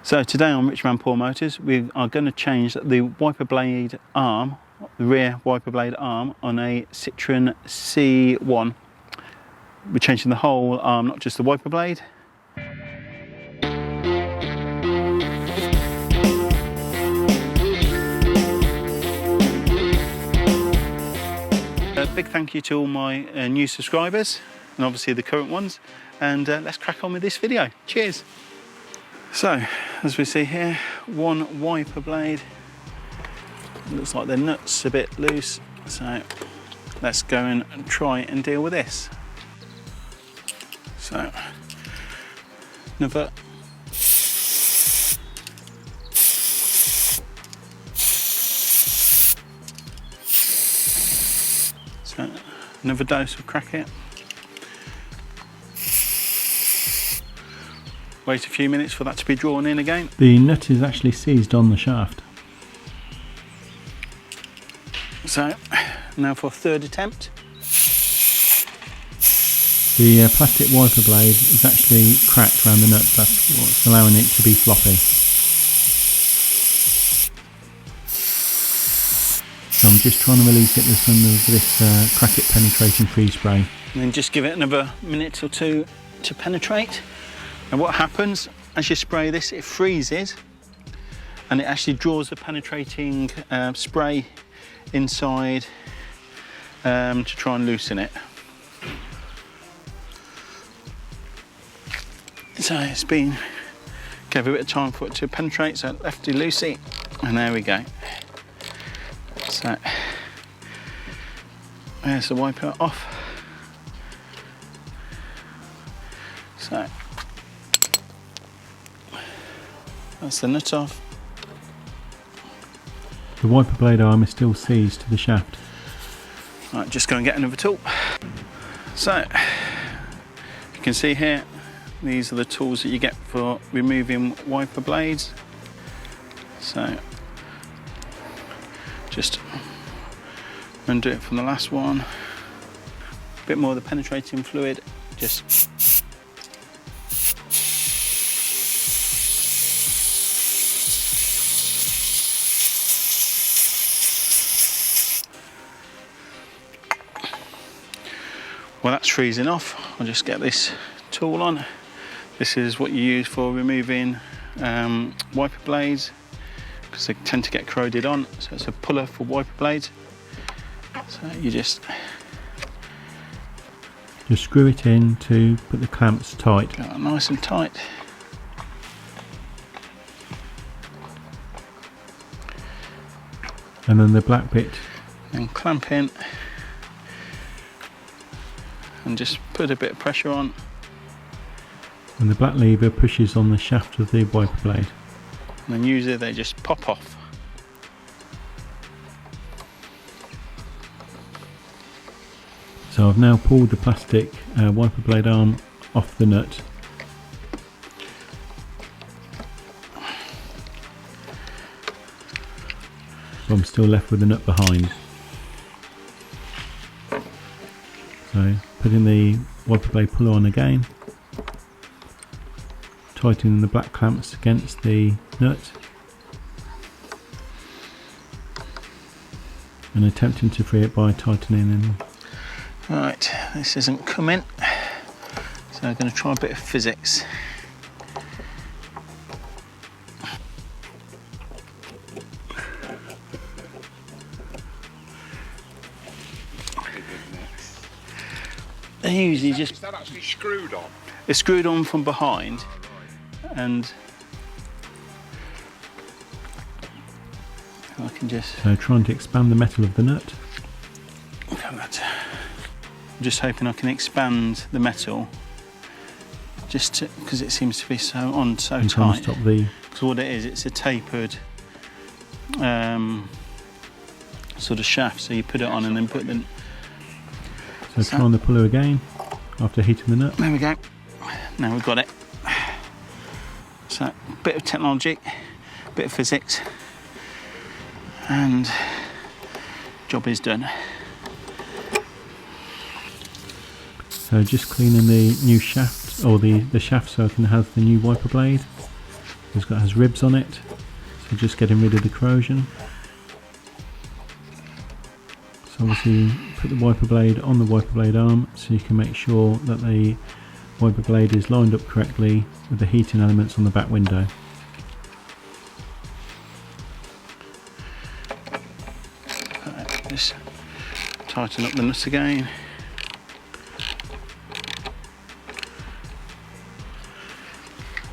So today on Rich Man Poor Motors, we are going to change the wiper blade arm, the rear wiper blade arm on a Citroen C1. We're changing the whole arm, not just the wiper blade. A big thank you to all my new subscribers and obviously the current ones, and let's crack on with this video. Cheers! So, as we see here, one wiper blade. Looks like the nut's a bit loose, so let's go and try and deal with this. So, another another dose of crack it. Wait a few minutes for that to be drawn in again. The nut is actually seized on the shaft. So, now for a third attempt. The plastic wiper blade is actually cracked around the nut, that's what's allowing it to be floppy. So I'm just trying to release it with some of this crack it penetrating free spray. And then just give it another minute or two to penetrate. And what happens as you spray this, it freezes and it actually draws the penetrating spray inside to try and loosen it. So it's been, gave a bit of time for it to penetrate, so lefty loosey, and there we go. So there's the wiper off. So that's the nut off. The wiper blade arm is still seized to the shaft. Right, just go and get another tool. So you can see here, these are the tools that you get for removing wiper blades. So just undo it from the last one. A bit more of the penetrating fluid, just well, that's freezing off. I'll just get this tool on. This is what you use for removing wiper blades, because they tend to get corroded on. So it's a puller for wiper blades. So you just screw it in to put the clamps tight. Nice and tight. And then the black bit. And clamp in. And just put a bit of pressure on. And the black lever pushes on the shaft of the wiper blade. And then usually they just pop off. So I've now pulled the plastic wiper blade arm off the nut. So I'm still left with the nut behind. So putting the wiper blade puller on again, tightening the black clamps against the nut, and attempting to free it by tightening in. Right, this isn't coming, so I'm going to try a bit of physics. They usually just... Is that actually screwed on? It's screwed on from behind, and I can just... So trying to expand the metal of the nut. Look at that. I'm just hoping I can expand the metal, just because it seems to be so tight. Stop the... Because what it is, it's a tapered sort of shaft, so you put it on and then put the... So try on the puller again after heating the nut. There we go. Now we've got it. So a bit of technology, a bit of physics, and job is done. So just cleaning the new shaft, or the shaft, so I can have the new wiper blade. has ribs on it, so just getting rid of the corrosion. So obviously put the wiper blade on the wiper blade arm so you can make sure that the wiper blade is lined up correctly with the heating elements on the back window. Just tighten up the nut again.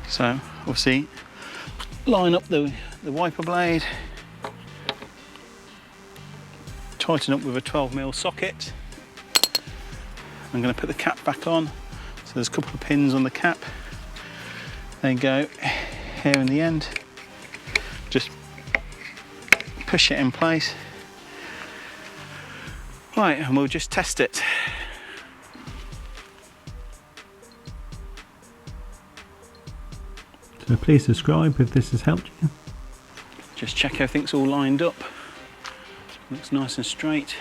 So obviously line up the wiper blade, tighten up with a 12mm socket. I'm going to put the cap back on. So there's a couple of pins on the cap. There you go, here in the end. Just push it in place. Right, and we'll just test it. So please subscribe if this has helped you. Just check everything's all lined up. Looks nice and straight.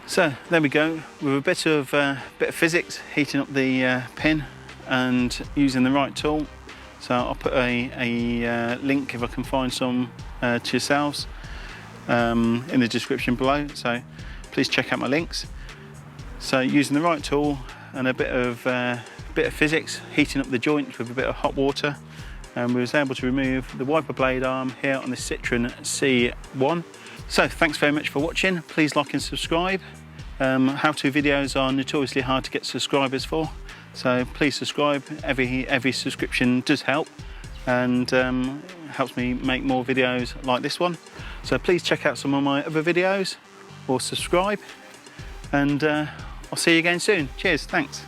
So there we go, with a bit of physics, heating up the pin and using the right tool. So I'll put a link, if I can find some, to yourselves in the description below. So please check out my links. So using the right tool and a bit of physics, heating up the joint with a bit of hot water, and we was able to remove the wiper blade arm here on the Citroen C1. So thanks very much for watching. Please like and subscribe. How-to videos are notoriously hard to get subscribers for, so please subscribe. Every subscription does help and helps me make more videos like this one. So please check out some of my other videos or subscribe, and I'll see you again soon. Cheers, thanks.